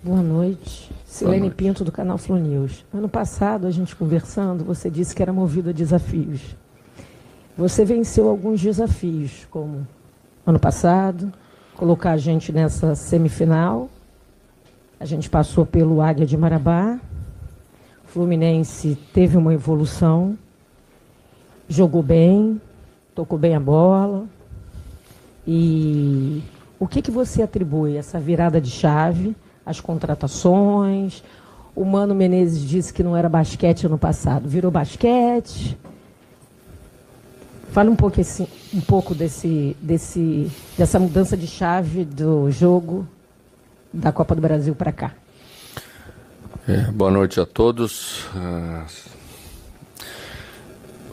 Boa noite. Silene Pinto, do canal Flu News. Ano passado, a gente conversando, você disse que era movido a desafios. Você venceu alguns desafios, como ano passado, colocar a gente nessa semifinal. A gente passou pelo Águia de Marabá. O Fluminense teve uma evolução, jogou bem, tocou bem a bola. E o que você atribui a essa virada de chave? As contratações, o Mano Menezes disse que não era basquete ano passado, virou basquete. Fala um pouco dessa mudança de chave do jogo da Copa do Brasil para cá. Boa noite a todos.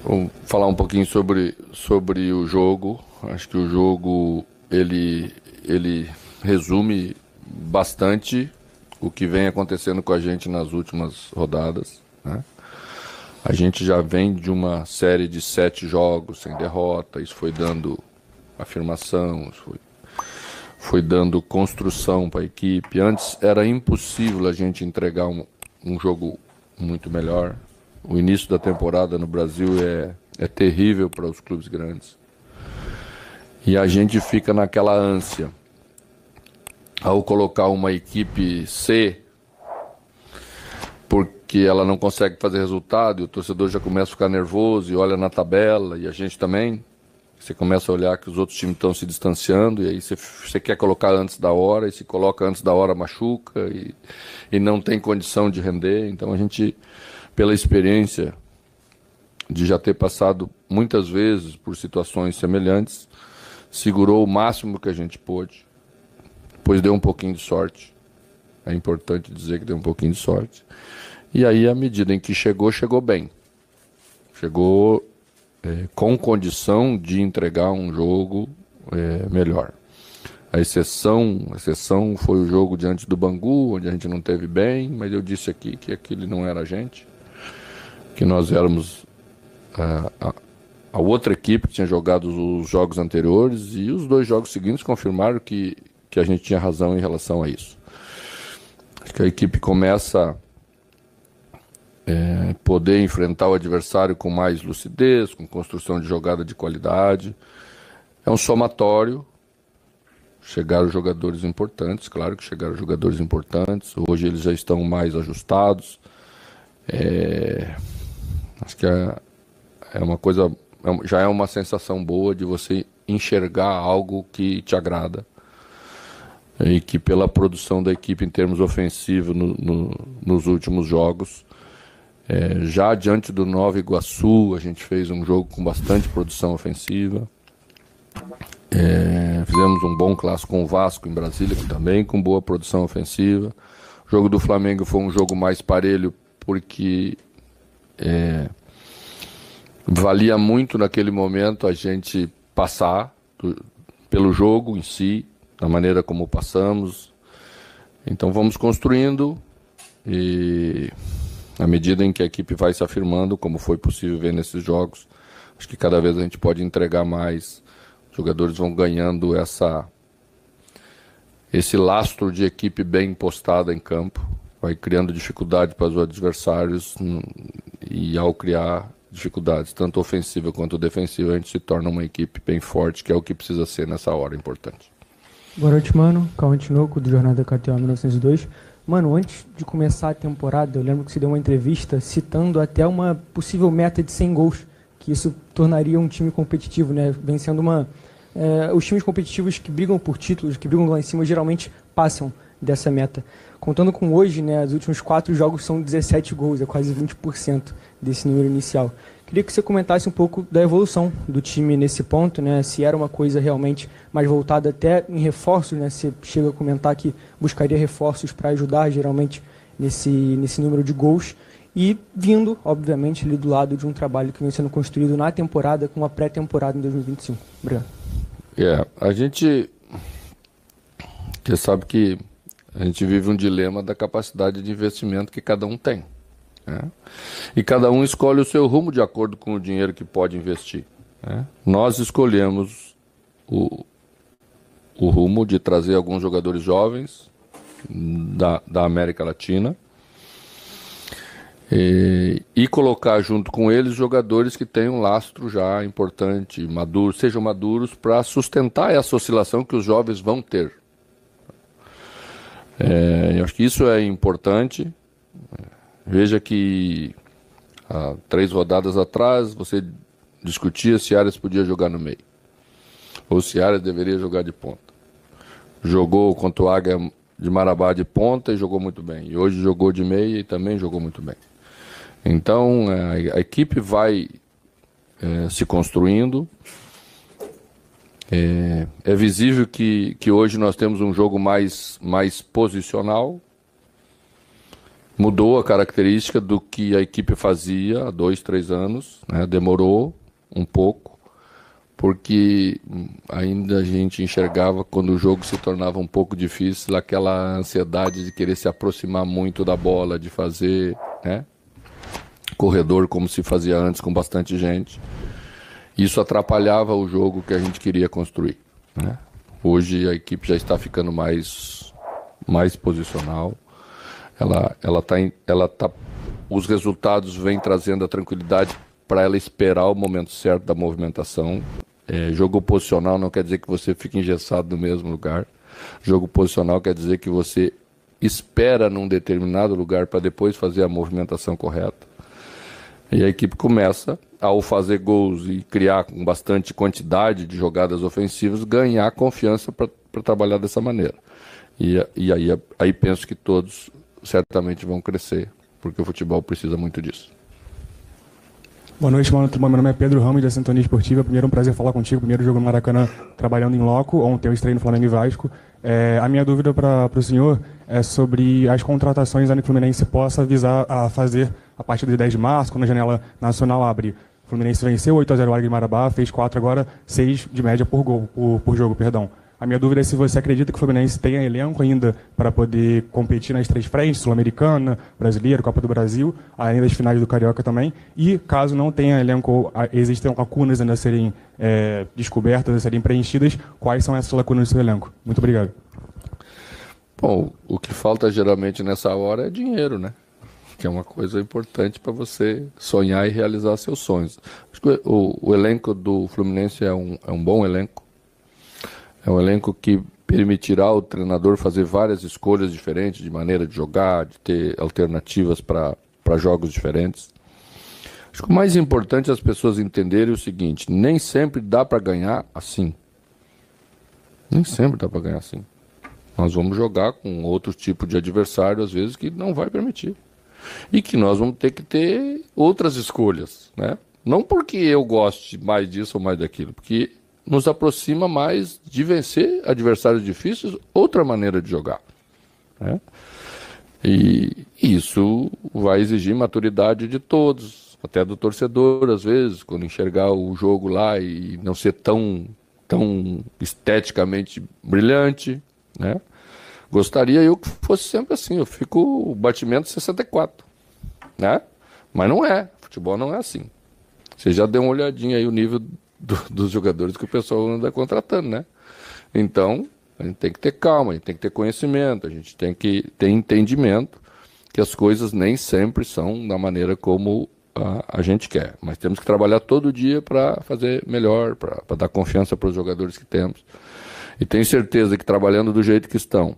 Vou falar um pouquinho sobre o jogo. Acho que o jogo ele resume bastante o que vem acontecendo com a gente nas últimas rodadas, né? A gente já vem de uma série de 7 jogos sem derrota. Isso foi dando afirmação, foi dando construção para a equipe. Antes era impossível a gente entregar um jogo muito melhor. O início da temporada no Brasil é terrível para os clubes grandes. E a gente fica naquela ânsia. Ao colocar uma equipe C, porque ela não consegue fazer resultado, e o torcedor já começa a ficar nervoso e olha na tabela, e a gente também. Você começa a olhar que os outros times estão se distanciando, e aí você quer colocar antes da hora, e se coloca antes da hora machuca, e não tem condição de render. Então a gente, pela experiência de já ter passado muitas vezes por situações semelhantes, segurou o máximo que a gente pôde. Depois deu um pouquinho de sorte. É importante dizer que deu um pouquinho de sorte. E aí, à medida em que chegou bem. Chegou com condição de entregar um jogo melhor. A exceção foi o jogo diante do Bangu, onde a gente não teve bem, mas eu disse aqui que aquele não era a gente, que nós éramos a outra equipe que tinha jogado os jogos anteriores, e os 2 jogos seguintes confirmaram que a gente tinha razão em relação a isso. Acho que a equipe começa a poder enfrentar o adversário com mais lucidez, com construção de jogada de qualidade. É um somatório. Chegaram jogadores importantes, claro que chegaram jogadores importantes. Hoje eles já estão mais ajustados. Acho que é uma coisa, já é uma sensação boa de você enxergar algo que te agrada. E que pela produção da equipe em termos ofensivos nos últimos jogos, já diante do Nova Iguaçu, a gente fez um jogo com bastante produção ofensiva. Fizemos um bom clássico com o Vasco em Brasília, também com boa produção ofensiva. O jogo do Flamengo foi um jogo mais parelho, porque valia muito naquele momento a gente passar pelo jogo em si, da maneira como passamos. Então vamos construindo, e à medida em que a equipe vai se afirmando, como foi possível ver nesses jogos, acho que cada vez a gente pode entregar mais. Os jogadores vão ganhando esse lastro de equipe bem postada em campo, vai criando dificuldade para os adversários, e ao criar dificuldades, tanto ofensiva quanto defensiva, a gente se torna uma equipe bem forte, que é o que precisa ser nessa hora importante. Boa noite, mano. Cauã Tinoco, do Jornal da KTO 1902. Mano, antes de começar a temporada, eu lembro que você deu uma entrevista citando até uma possível meta de 100 gols, que isso tornaria um time competitivo, né? Vencendo os times competitivos que brigam por títulos, que brigam lá em cima, geralmente passam dessa meta. Contando com hoje, né, os últimos 4 jogos são 17 gols, é quase 20% desse número inicial. Queria que você comentasse um pouco da evolução do time nesse ponto, né? Se era uma coisa realmente mais voltada até em reforços, né? Você chega a comentar que buscaria reforços para ajudar geralmente nesse número de gols, e vindo, obviamente, ali do lado de um trabalho que vem sendo construído na temporada, com uma pré-temporada em 2025. Obrigado. A gente... Você sabe que a gente vive um dilema da capacidade de investimento que cada um tem. E cada um escolhe o seu rumo de acordo com o dinheiro que pode investir. Nós escolhemos o rumo de trazer alguns jogadores jovens, da América Latina. E colocar junto com eles jogadores que tenham um lastro já importante, sejam maduros para sustentar essa oscilação que os jovens vão ter. Eu acho que isso é importante. Veja que há 3 rodadas atrás você discutia se Arias podia jogar no meio ou se Arias deveria jogar de ponta. Jogou contra o Águia de Marabá de ponta e jogou muito bem. E hoje jogou de meia e também jogou muito bem. Então, a equipe vai se construindo. É visível que hoje nós temos um jogo mais posicional. Mudou a característica do que a equipe fazia há 2, 3 anos. Né? Demorou um pouco, porque ainda a gente enxergava, quando o jogo se tornava um pouco difícil, aquela ansiedade de querer se aproximar muito da bola, de fazer... né? Corredor como se fazia antes com bastante gente. Isso atrapalhava o jogo que a gente queria construir, né? Hoje a equipe já está ficando mais posicional. Os resultados vêm trazendo a tranquilidade para ela esperar o momento certo da movimentação. Jogo posicional não quer dizer que você fique engessado no mesmo lugar. Jogo posicional quer dizer que você espera num determinado lugar para depois fazer a movimentação correta. E a equipe começa, ao fazer gols e criar com bastante quantidade de jogadas ofensivas, ganhar confiança para trabalhar dessa maneira. E aí penso que todos certamente vão crescer, porque o futebol precisa muito disso. Boa noite, mano. Meu nome é Pedro Ramos, da Sintonia Esportiva. Primeiro, um prazer falar contigo. Primeiro jogo no Maracanã, trabalhando em loco. Ontem eu estreiei no Flamengo e Vasco. A minha dúvida para o senhor é sobre as contratações da Fluminense possa visar a fazer a partir do 10 de março, quando a janela nacional abre. O Fluminense venceu 8-0 o Águia de Marabá, fez 4 agora, 6 de média por jogo. A minha dúvida é se você acredita que o Fluminense tenha elenco ainda para poder competir nas 3 frentes, Sul-Americana, Brasileiro, Copa do Brasil, além das finais do Carioca também. E caso não tenha elenco, existem lacunas ainda a serem descobertas, a serem preenchidas, quais são essas lacunas do seu elenco? Muito obrigado. Bom, o que falta geralmente nessa hora é dinheiro, né? Que é uma coisa importante para você sonhar e realizar seus sonhos. Acho que o elenco do Fluminense é um bom elenco. É um elenco que permitirá ao treinador fazer várias escolhas diferentes de maneira de jogar, de ter alternativas para jogos diferentes. Acho que o mais importante é as pessoas entenderem o seguinte: nem sempre dá para ganhar assim. Nem sempre dá para ganhar assim. Nós vamos jogar com outro tipo de adversário, às vezes, que não vai permitir. E que nós vamos ter que ter outras escolhas, né? Não porque eu goste mais disso ou mais daquilo, porque nos aproxima mais de vencer adversários difíceis, outra maneira de jogar, né? E isso vai exigir maturidade de todos, até do torcedor, às vezes, quando enxergar o jogo lá e não ser tão esteticamente brilhante, né? Gostaria eu que fosse sempre assim, eu fico o batimento 64, né? Mas não é, futebol não é assim. Você já deu uma olhadinha aí o nível dos jogadores que o pessoal anda contratando, né? Então, a gente tem que ter calma, a gente tem que ter conhecimento, a gente tem que ter entendimento que as coisas nem sempre são da maneira como a gente quer. Mas temos que trabalhar todo dia para fazer melhor, para dar confiança para os jogadores que temos. E tenho certeza que trabalhando do jeito que estão,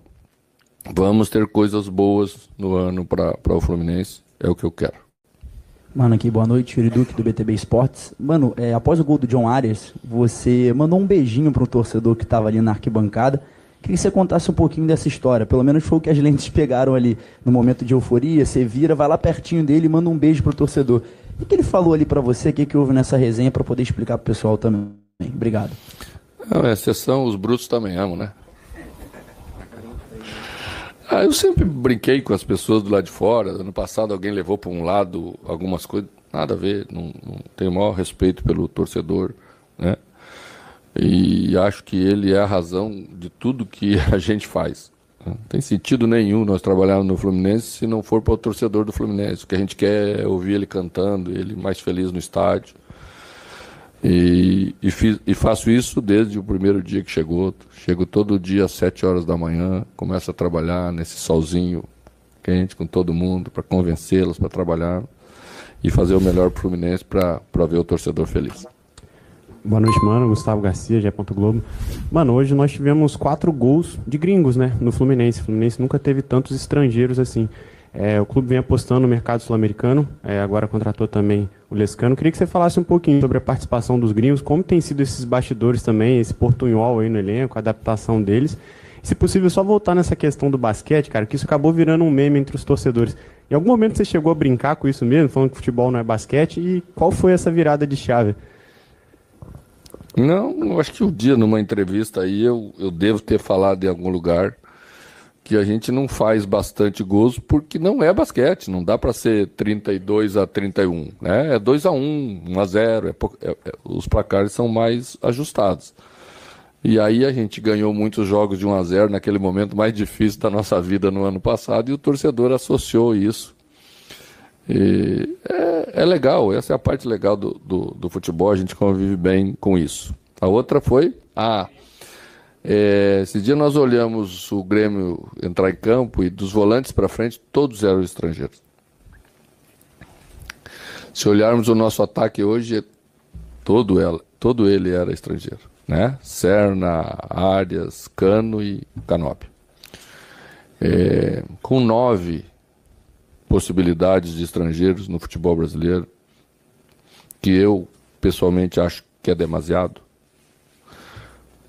vamos ter coisas boas no ano para o Fluminense, é o que eu quero. Mano, aqui, boa noite, Yuri Duque do BTB Esportes. Mano, após o gol do John Arias, você mandou um beijinho para um torcedor que estava ali na arquibancada. Queria que você contasse um pouquinho dessa história, pelo menos foi o que as lentes pegaram ali no momento de euforia. Você vira, vai lá pertinho dele e manda um beijo pro torcedor. O que ele falou ali para você, o que houve nessa resenha, para poder explicar pro pessoal também? Obrigado. Não, exceção, os brutos também amam, né? Eu sempre brinquei com as pessoas do lado de fora. Ano passado alguém levou para um lado algumas coisas, nada a ver, não tenho o maior respeito pelo torcedor, né? E acho que ele é a razão de tudo que a gente faz. Não tem sentido nenhum nós trabalharmos no Fluminense se não for para o torcedor do Fluminense. O que a gente quer é ouvir ele cantando, ele mais feliz no estádio. E faço isso desde o primeiro dia que chegou. Chego todo dia às 7 horas da manhã, começo a trabalhar nesse solzinho quente com todo mundo, para convencê-los para trabalhar e fazer o melhor para o Fluminense para ver o torcedor feliz. Boa noite, mano. Gustavo Garcia, GE. Globo. Mano, hoje nós tivemos 4 gols de gringos, né, no Fluminense. O Fluminense nunca teve tantos estrangeiros assim. O clube vem apostando no mercado sul-americano, agora contratou também o Lescano. Queria que você falasse um pouquinho sobre a participação dos gringos, como tem sido esses bastidores também, esse portunhol aí no elenco, a adaptação deles. E, se possível, só voltar nessa questão do basquete, cara, que isso acabou virando um meme entre os torcedores. Em algum momento você chegou a brincar com isso mesmo, falando que futebol não é basquete, e qual foi essa virada de chave? Não, eu acho que um dia numa entrevista aí eu devo ter falado em algum lugar que a gente não faz bastante gols porque não é basquete, não dá para ser 32-31, né? É 2-1, 1-0, os placares são mais ajustados. E aí a gente ganhou muitos jogos de 1-0 naquele momento mais difícil da nossa vida no ano passado e o torcedor associou isso. E é legal, essa é a parte legal do futebol, a gente convive bem com isso. A outra foi esse dia nós olhamos o Grêmio entrar em campo e dos volantes para frente todos eram estrangeiros. Se olharmos o nosso ataque hoje, todo ele era estrangeiro, né? Serna, Arias, Cano e Canóbio. Com 9 possibilidades de estrangeiros no futebol brasileiro, que eu pessoalmente acho que é demasiado,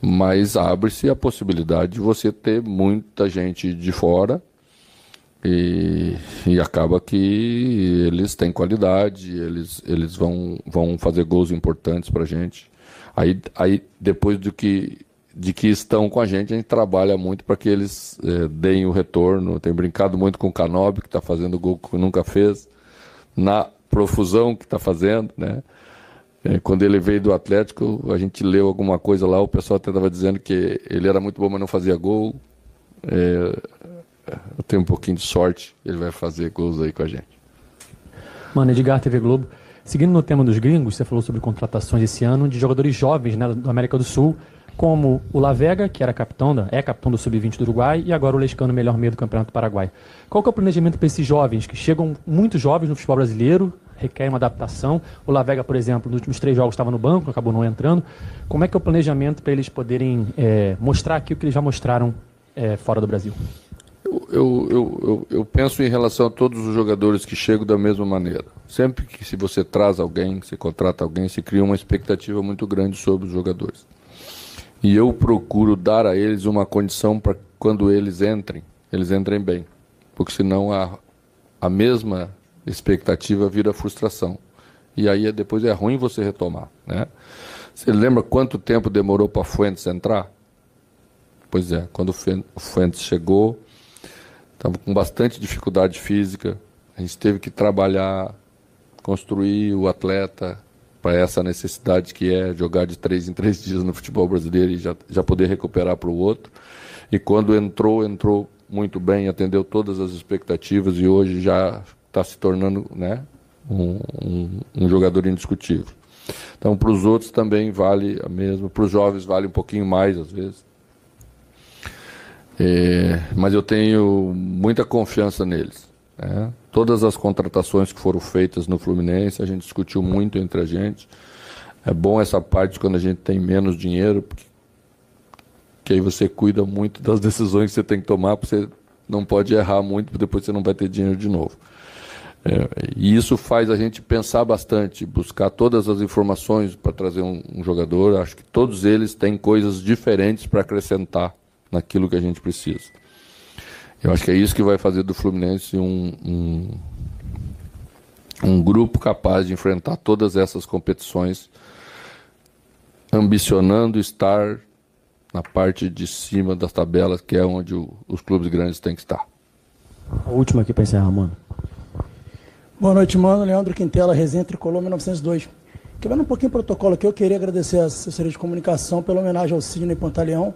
mas abre-se a possibilidade de você ter muita gente de fora e acaba que eles têm qualidade, eles vão fazer gols importantes pra gente. Aí depois de que estão com a gente trabalha muito para que eles deem o retorno. Tem brincado muito com o Canóbio, que está fazendo gol que nunca fez, na profusão que está fazendo, né? Quando ele veio do Atlético, a gente leu alguma coisa lá, o pessoal até estava dizendo que ele era muito bom, mas não fazia gol. Eu tenho um pouquinho de sorte, ele vai fazer gols aí com a gente. Mano, Edgar, TV Globo. Seguindo no tema dos gringos, você falou sobre contratações esse ano de jogadores jovens, né, da América do Sul, como o La Vega, que era capitão do Sub-20 do Uruguai, e agora o Lescano, melhor meio do Campeonato do Paraguai. Qual que é o planejamento para esses jovens, que chegam muito jovens no futebol brasileiro, requerem uma adaptação? O La Vega, por exemplo, nos últimos 3 jogos estava no banco, acabou não entrando. Como é que é o planejamento para eles poderem mostrar aqui o que eles já mostraram fora do Brasil? Eu penso em relação a todos os jogadores que chegam da mesma maneira. Sempre que se você traz alguém, se contrata alguém, se cria uma expectativa muito grande sobre os jogadores. E eu procuro dar a eles uma condição para quando eles entrem bem. Porque senão a mesma expectativa vira frustração. E aí depois é ruim você retomar, né? Você lembra quanto tempo demorou para Fuentes entrar? Pois é, quando o Fuentes chegou, estava com bastante dificuldade física, a gente teve que trabalhar, construir o atleta para essa necessidade que é jogar de 3 em 3 dias no futebol brasileiro e já poder recuperar para o outro. E quando entrou muito bem, atendeu todas as expectativas e hoje já está se tornando, né, um jogador indiscutível. Então, para os outros também vale a mesma, para os jovens vale um pouquinho mais às vezes. Mas eu tenho muita confiança neles, né? Todas as contratações que foram feitas no Fluminense, a gente discutiu muito entre a gente. É bom essa parte quando a gente tem menos dinheiro, porque aí você cuida muito das decisões que você tem que tomar, porque você não pode errar muito, porque depois você não vai ter dinheiro de novo. E isso faz a gente pensar bastante, buscar todas as informações para trazer um jogador. Acho que todos eles têm coisas diferentes para acrescentar naquilo que a gente precisa. Eu acho que é isso que vai fazer do Fluminense um grupo capaz de enfrentar todas essas competições, ambicionando estar na parte de cima das tabelas, que é onde os clubes grandes têm que estar. A última aqui para encerrar, mano. Boa noite, mano. Leandro Quintela, Resenha Tricolor 1902. Quebrando um pouquinho o protocolo aqui, eu queria agradecer a assessoria de comunicação pela homenagem ao Sidney Pantaleão,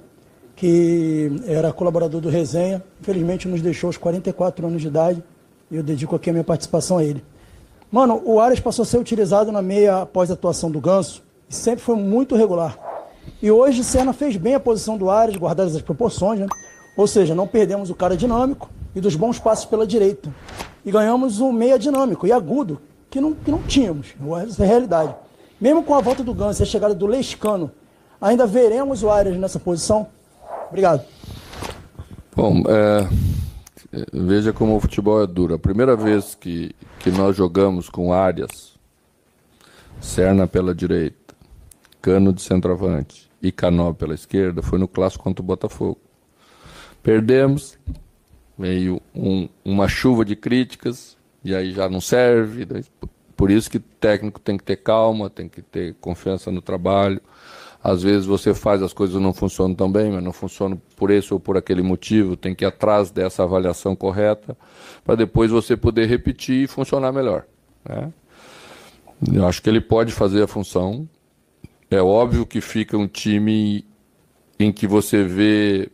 que era colaborador do Resenha. Infelizmente nos deixou aos 44 anos de idade, e eu dedico aqui a minha participação a ele. Mano, o Arias passou a ser utilizado na meia após a atuação do Ganso, e sempre foi muito regular. E hoje Serna fez bem a posição do Arias, guardadas as proporções, né? Ou seja, não perdemos o cara dinâmico e dos bons passos pela direita. E ganhamos um meia dinâmico e agudo, que não tínhamos. Essa é a realidade. Mesmo com a volta do Ganso e a chegada do Lescano, ainda veremos o Arias nessa posição? Obrigado. Bom, veja como o futebol é duro. A primeira vez que nós jogamos com Arias, Serna pela direita, Cano de centroavante e Canó pela esquerda foi no clássico contra o Botafogo. Perdemos, veio uma chuva de críticas e aí já não serve. Por isso que o técnico tem que ter calma, tem que ter confiança no trabalho. Às vezes você faz as coisas não funcionam tão bem, mas não funcionam por esse ou por aquele motivo. Tem que ir atrás dessa avaliação correta para depois você poder repetir e funcionar melhor, né? Eu acho que ele pode fazer a função. É óbvio que fica um time em que você vê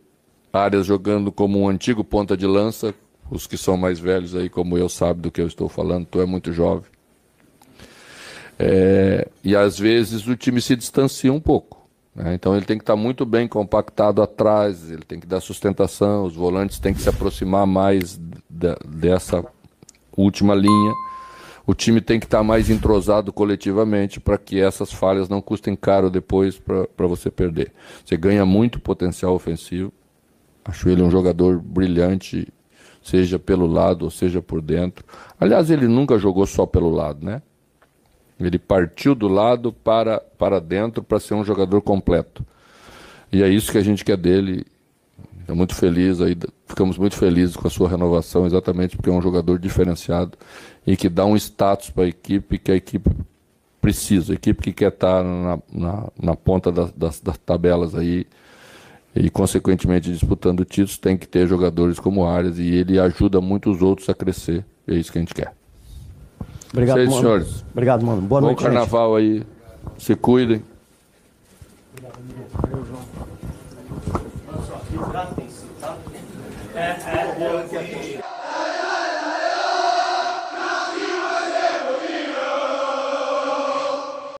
Arias jogando como um antigo ponta de lança. Os que são mais velhos aí, como eu, sabem do que eu estou falando. Tu é muito jovem. E às vezes o time se distancia um pouco, né? Então ele tem que estar muito bem compactado atrás, ele tem que dar sustentação, os volantes têm que se aproximar mais dessa última linha. O time tem que estar mais entrosado coletivamente para que essas falhas não custem caro depois para você perder. Você ganha muito potencial ofensivo. Acho ele um jogador brilhante, seja pelo lado ou seja por dentro. Aliás, ele nunca jogou só pelo lado, né? Ele partiu do lado para dentro para ser um jogador completo. E é isso que a gente quer dele. É muito feliz, aí, ficamos muito felizes com a sua renovação, exatamente porque é um jogador diferenciado e que dá um status para a equipe que a equipe precisa. A equipe que quer estar na ponta das tabelas aí e, consequentemente, disputando títulos, tem que ter jogadores como Arias e ele ajuda muitos outros a crescer. É isso que a gente quer. Obrigado, Vocês, mano. senhores. Obrigado, mano. Boa noite, Bom carnaval aí. Se cuidem. Obrigado,